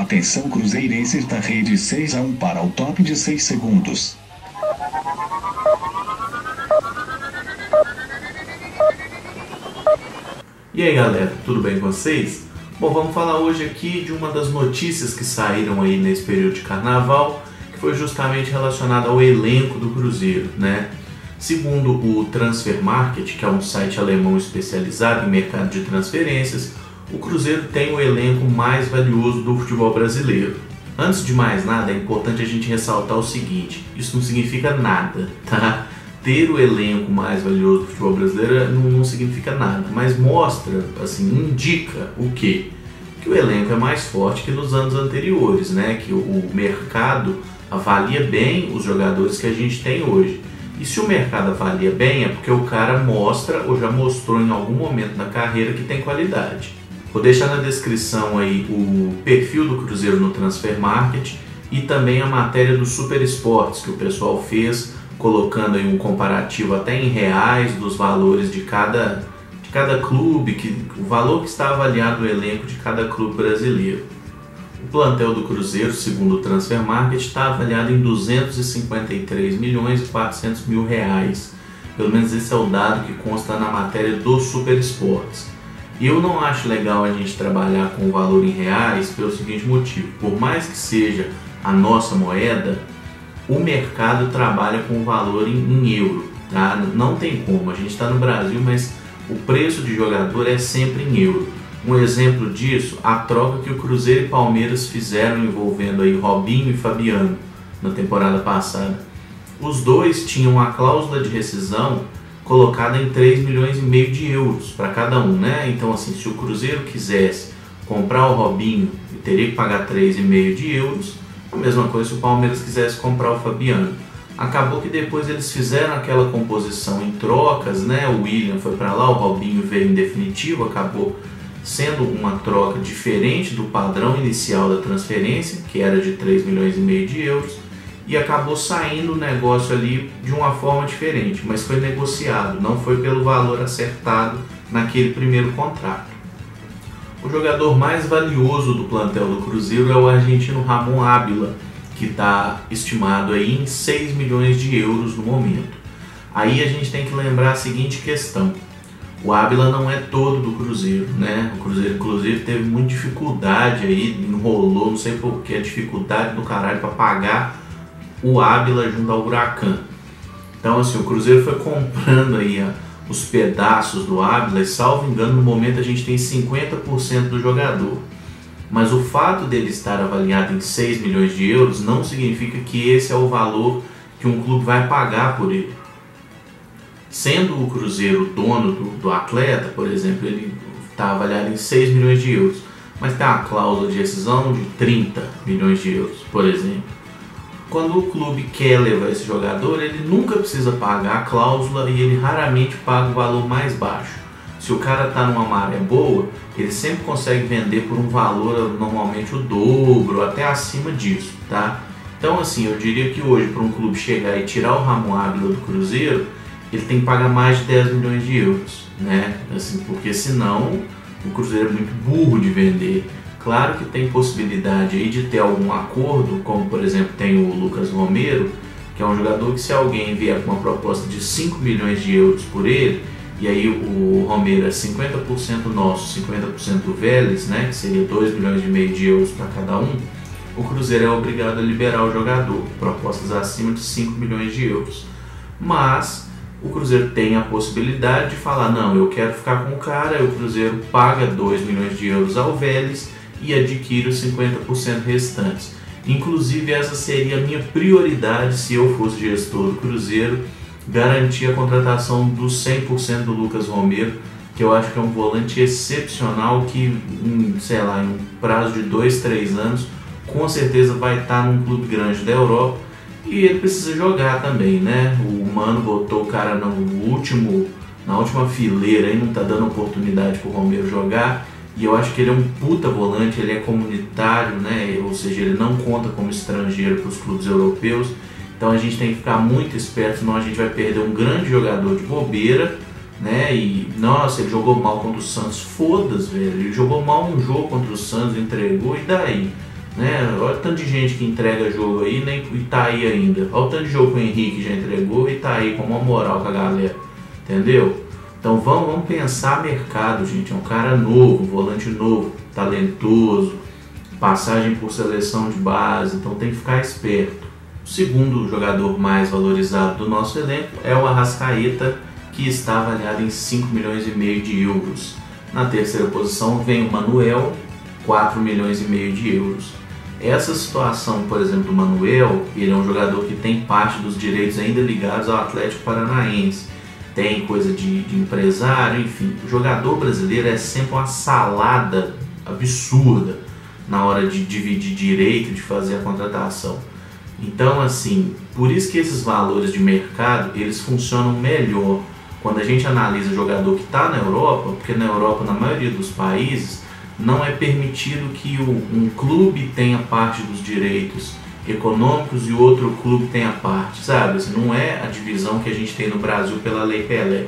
Atenção cruzeirenses da rede 6-1 para o top de 6 segundos. E aí galera, tudo bem com vocês? Bom, vamos falar hoje aqui de uma das notícias que saíram aí nesse período de carnaval, que foi justamente relacionada ao elenco do Cruzeiro, né? Segundo o Transfer Market, que é um site alemão especializado em mercado de transferências, o Cruzeiro tem o elenco mais valioso do futebol brasileiro. Antes de mais nada, é importante a gente ressaltar o seguinte: isso não significa nada, tá? Ter o elenco mais valioso do futebol brasileiro não significa nada, mas mostra, assim, indica o quê? Que o elenco é mais forte que nos anos anteriores, né? Que o mercado avalia bem os jogadores que a gente tem hoje. E se o mercado avalia bem, é porque o cara mostra ou já mostrou em algum momento na carreira que tem qualidade. Vou deixar na descrição aí o perfil do Cruzeiro no Transfer Market e também a matéria do Super Esportes que o pessoal fez, colocando aí um comparativo até em reais dos valores de cada clube, o valor que está avaliado o elenco de cada clube brasileiro. O plantel do Cruzeiro, segundo o Transfer Market, está avaliado em 253 milhões e 400 mil reais. Pelo menos esse é o dado que consta na matéria do Super Esportes. E eu não acho legal a gente trabalhar com o valor em reais pelo seguinte motivo: por mais que seja a nossa moeda, o mercado trabalha com o valor em euro, tá? Não tem como, a gente está no Brasil, mas o preço de jogador é sempre em euro. Um exemplo disso, a troca que o Cruzeiro e Palmeiras fizeram envolvendo aí Robinho e Fabiano na temporada passada. Os dois tinham a cláusula de rescisão colocada em 3 milhões e meio de euros para cada um, né? Então assim, se o Cruzeiro quisesse comprar o Robinho, teria que pagar 3,5 de euros. A mesma coisa se o Palmeiras quisesse comprar o Fabiano. Acabou que depois eles fizeram aquela composição em trocas, né? O William foi para lá, o Robinho veio em definitivo, acabou sendo uma troca diferente do padrão inicial da transferência, que era de 3 milhões e meio de euros, e acabou saindo o negócio ali de uma forma diferente, mas foi negociado, não foi pelo valor acertado naquele primeiro contrato. O jogador mais valioso do plantel do Cruzeiro é o argentino Ramon Ábila, que está estimado aí em 6 milhões de euros no momento. Aí a gente tem que lembrar a seguinte questão: o Ábila não é todo do Cruzeiro, né? O Cruzeiro, inclusive, teve muita dificuldade aí, enrolou, não sei por que, a dificuldade do caralho para pagar o Ábila junto ao Huracan. Então, assim, o Cruzeiro foi comprando aí os pedaços do Ábila e, salvo engano, no momento a gente tem 50% do jogador. Mas o fato dele estar avaliado em 6 milhões de euros não significa que esse é o valor que um clube vai pagar por ele. Sendo o Cruzeiro dono do atleta, por exemplo, ele está avaliado em 6 milhões de euros, mas tem uma cláusula de rescisão de 30 milhões de euros, por exemplo. Quando o clube quer levar esse jogador, ele nunca precisa pagar a cláusula e ele raramente paga o valor mais baixo. Se o cara está numa maré boa, ele sempre consegue vender por um valor normalmente o dobro, até acima disso, tá? Então assim, eu diria que hoje para um clube chegar e tirar o Ramon Ábila do Cruzeiro, ele tem que pagar mais de 10 milhões de euros, né? Assim, porque senão o Cruzeiro é muito burro de vender. Claro que tem possibilidade aí de ter algum acordo, como por exemplo tem o Lucas Romero, que é um jogador que, se alguém vier com uma proposta de 5 milhões de euros por ele, e aí o Romero é 50% nosso, 50% do Vélez, né, que seria 2 milhões e meio de euros para cada um, o Cruzeiro é obrigado a liberar o jogador, propostas acima de 5 milhões de euros. Mas o Cruzeiro tem a possibilidade de falar: não, eu quero ficar com o cara, o Cruzeiro paga 2 milhões de euros ao Vélez e adquire os 50% restantes. Inclusive, essa seria a minha prioridade se eu fosse gestor do Cruzeiro, garantir a contratação dos 100% do Lucas Romero, que eu acho que é um volante excepcional que, sei lá, em um prazo de 2, 3 anos, com certeza vai estar num clube grande da Europa, e ele precisa jogar também, né? O Mano botou o cara na última fileira e não está dando oportunidade para o Romero jogar. E eu acho que ele é um puta volante, ele é comunitário, né? Ou seja, ele não conta como estrangeiro para os clubes europeus. Então a gente tem que ficar muito esperto, senão a gente vai perder um grande jogador de bobeira, né? E, nossa, ele jogou mal contra o Santos. Foda-se, velho. Ele jogou mal um jogo contra o Santos, entregou, e daí? né? Olha o tanto de gente que entrega jogo aí e tá aí ainda. Olha o tanto de jogo que o Henrique já entregou e tá aí com uma moral com a galera, entendeu? Então vamos pensar mercado, gente. É um cara novo, volante novo, talentoso, passagem por seleção de base, então tem que ficar esperto. O segundo jogador mais valorizado do nosso elenco é o Arrascaeta, que está avaliado em 5,5 milhões de euros. Na terceira posição vem o Manuel, 4,5 milhões de euros. Essa situação, por exemplo, do Manuel, ele é um jogador que tem parte dos direitos ainda ligados ao Atlético Paranaense. Tem coisa de empresário, enfim. O jogador brasileiro é sempre uma salada absurda na hora de dividir direito, de fazer a contratação. Então, assim, por isso que esses valores de mercado, eles funcionam melhor quando a gente analisa jogador que está na Europa, porque na Europa, na maioria dos países, não é permitido que um clube tenha parte dos direitos econômicos e o outro clube tenha parte, sabe? Assim, não é a divisão que a gente tem no Brasil pela Lei Pelé.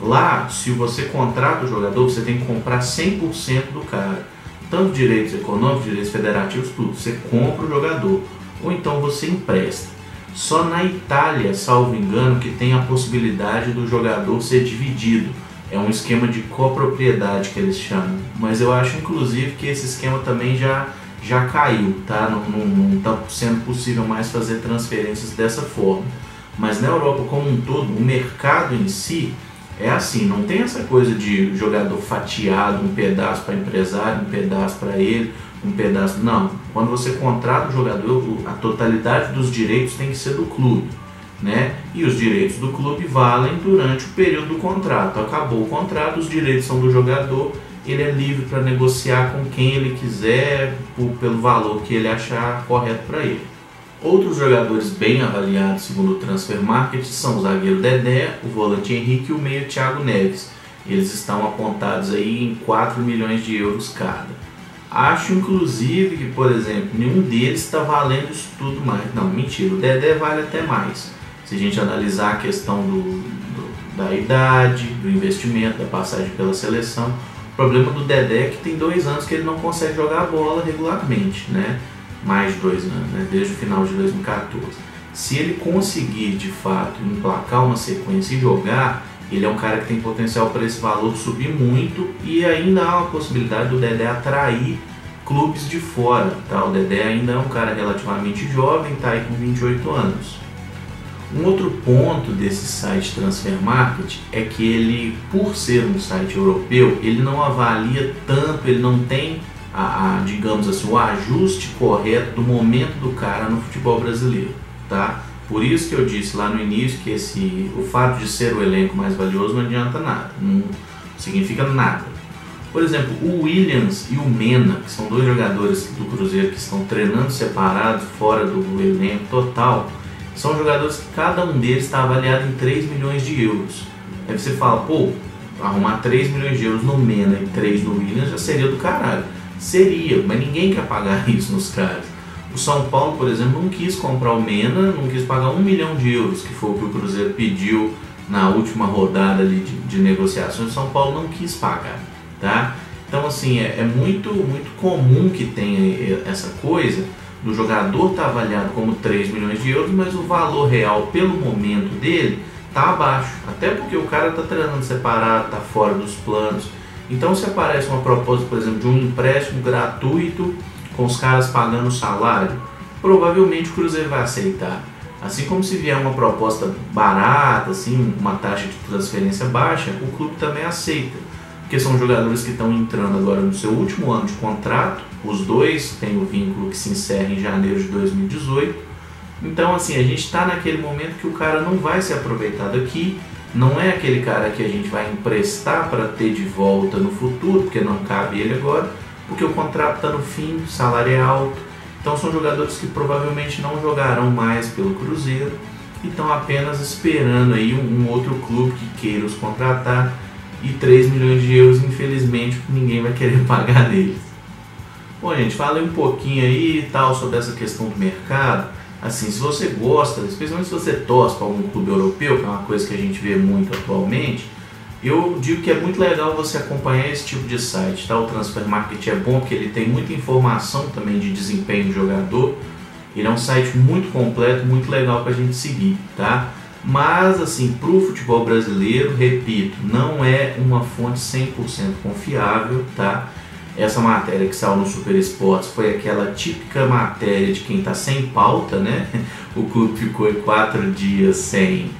Lá, se você contrata o jogador, você tem que comprar 100% do cara. Tanto direitos econômicos, direitos federativos, tudo. Você compra o jogador. Ou então você empresta. Só na Itália, salvo engano, que tem a possibilidade do jogador ser dividido. É um esquema de copropriedade que eles chamam. Mas eu acho, inclusive, que esse esquema também já caiu, tá? Não está sendo possível mais fazer transferências dessa forma. Mas na Europa como um todo, o mercado em si é assim, não tem essa coisa de jogador fatiado, um pedaço para empresário, um pedaço para ele, um pedaço... Não, quando você contrata o jogador, a totalidade dos direitos tem que ser do clube, né? E os direitos do clube valem durante o período do contrato. Acabou o contrato, os direitos são do jogador, ele é livre para negociar com quem ele quiser, pelo valor que ele achar correto para ele. Outros jogadores bem avaliados segundo o Transfer Market são o zagueiro Dedé, o volante Henrique e o meio Thiago Neves. Eles estão apontados aí em 4 milhões de euros cada. Acho inclusive que, por exemplo, nenhum deles está valendo isso tudo mais. Não, mentira, o Dedé vale até mais. Se a gente analisar a questão da idade, do investimento, da passagem pela seleção. O problema do Dedé é que tem 2 anos que ele não consegue jogar a bola regularmente, né? Mais de 2 anos, né? Desde o final de 2014. Se ele conseguir, de fato, emplacar uma sequência e jogar, ele é um cara que tem potencial para esse valor subir muito e ainda há uma possibilidade do Dedé atrair clubes de fora, tá? O Dedé ainda é um cara relativamente jovem, tá aí com 28 anos. Um outro ponto desse site Transfer Market é que ele, por ser um site europeu, ele não avalia tanto, ele não tem digamos assim, o ajuste correto do momento do cara no futebol brasileiro, tá? Por isso que eu disse lá no início que o fato de ser o elenco mais valioso não adianta nada, não significa nada. Por exemplo, o Williams e o Mena, que são 2 jogadores do Cruzeiro que estão treinando separados, fora do elenco total, são jogadores que cada um deles está avaliado em 3 milhões de euros. Aí você fala, pô, arrumar 3 milhões de euros no Mena e 3 no Williams já seria do caralho. Seria, mas ninguém quer pagar isso nos caras. O São Paulo, por exemplo, não quis comprar o Mena, não quis pagar 1 milhão de euros, que foi o que o Cruzeiro pediu na última rodada ali de negociações. O São Paulo não quis pagar, tá? Então, assim, é muito comum que tenha essa coisa do jogador estar avaliado como 3 milhões de euros, mas o valor real, pelo momento dele, está abaixo. Até porque o cara está treinando separado, está fora dos planos. Então, se aparece uma proposta, por exemplo, de um empréstimo gratuito com os caras pagando o salário, provavelmente o Cruzeiro vai aceitar. Assim como se vier uma proposta barata, assim, uma taxa de transferência baixa, o clube também aceita. Porque são jogadores que estão entrando agora no seu último ano de contrato, os 2 têm o vínculo que se encerra em janeiro de 2018. Então, assim, a gente está naquele momento que o cara não vai ser aproveitado aqui. Não é aquele cara que a gente vai emprestar para ter de volta no futuro, porque não cabe ele agora, porque o contrato está no fim, o salário é alto. Então são jogadores que provavelmente não jogarão mais pelo Cruzeiro e estão apenas esperando aí um outro clube que queira os contratar. E 3 milhões de euros, infelizmente, ninguém vai querer pagar neles. Bom, gente, falei um pouquinho aí e tal sobre essa questão do mercado. Assim, se você gosta, especialmente se você torce para algum clube europeu, que é uma coisa que a gente vê muito atualmente, Eu digo que é muito legal você acompanhar esse tipo de site, tá? O Transfer Market é bom porque ele tem muita informação também de desempenho do jogador. Ele é um site muito completo, muito legal para a gente seguir, tá? Mas assim, para o futebol brasileiro, repito, não é uma fonte 100% confiável, tá? Essa matéria que saiu no Super Esportes foi aquela típica matéria de quem está sem pauta, né? O clube ficou 4 dias sem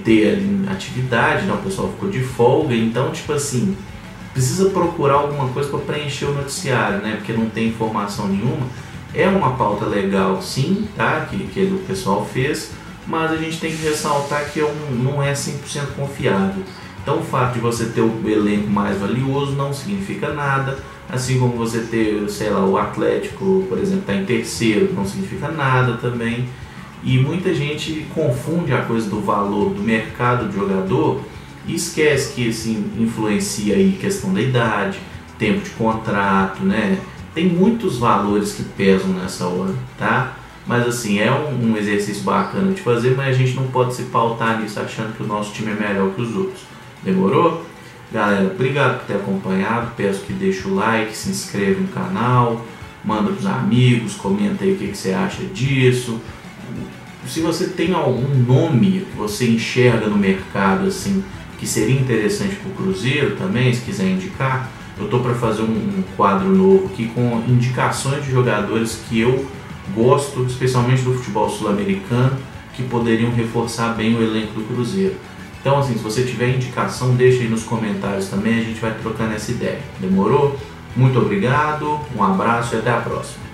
ter ali atividade, né? O pessoal ficou de folga, então tipo assim, precisa procurar alguma coisa para preencher o noticiário, né? Porque não tem informação nenhuma. É uma pauta legal sim, tá? Que o pessoal fez, mas a gente tem que ressaltar que não é 100% confiável. Então o fato de você ter o elenco mais valioso não significa nada, assim como você ter, sei lá, o Atlético, por exemplo, está em terceiro, não significa nada também. E muita gente confunde a coisa do valor do mercado de jogador e esquece que assim, influencia aí questão da idade, tempo de contrato, né? Tem muitos valores que pesam nessa hora, tá? Mas assim, é um exercício bacana de fazer, mas a gente não pode se pautar nisso achando que o nosso time é melhor que os outros. Demorou? Galera, obrigado por ter acompanhado, peço que deixe o like, se inscreva no canal, manda para os amigos, comenta aí o que você acha disso. Se você tem algum nome que você enxerga no mercado assim, que seria interessante para o Cruzeiro também, se quiser indicar, eu estou para fazer um quadro novo aqui com indicações de jogadores que eu gosto, especialmente do futebol sul-americano, que poderiam reforçar bem o elenco do Cruzeiro. Então assim, se você tiver indicação, deixa aí nos comentários também, a gente vai trocando essa ideia. Demorou? Muito obrigado, um abraço e até a próxima.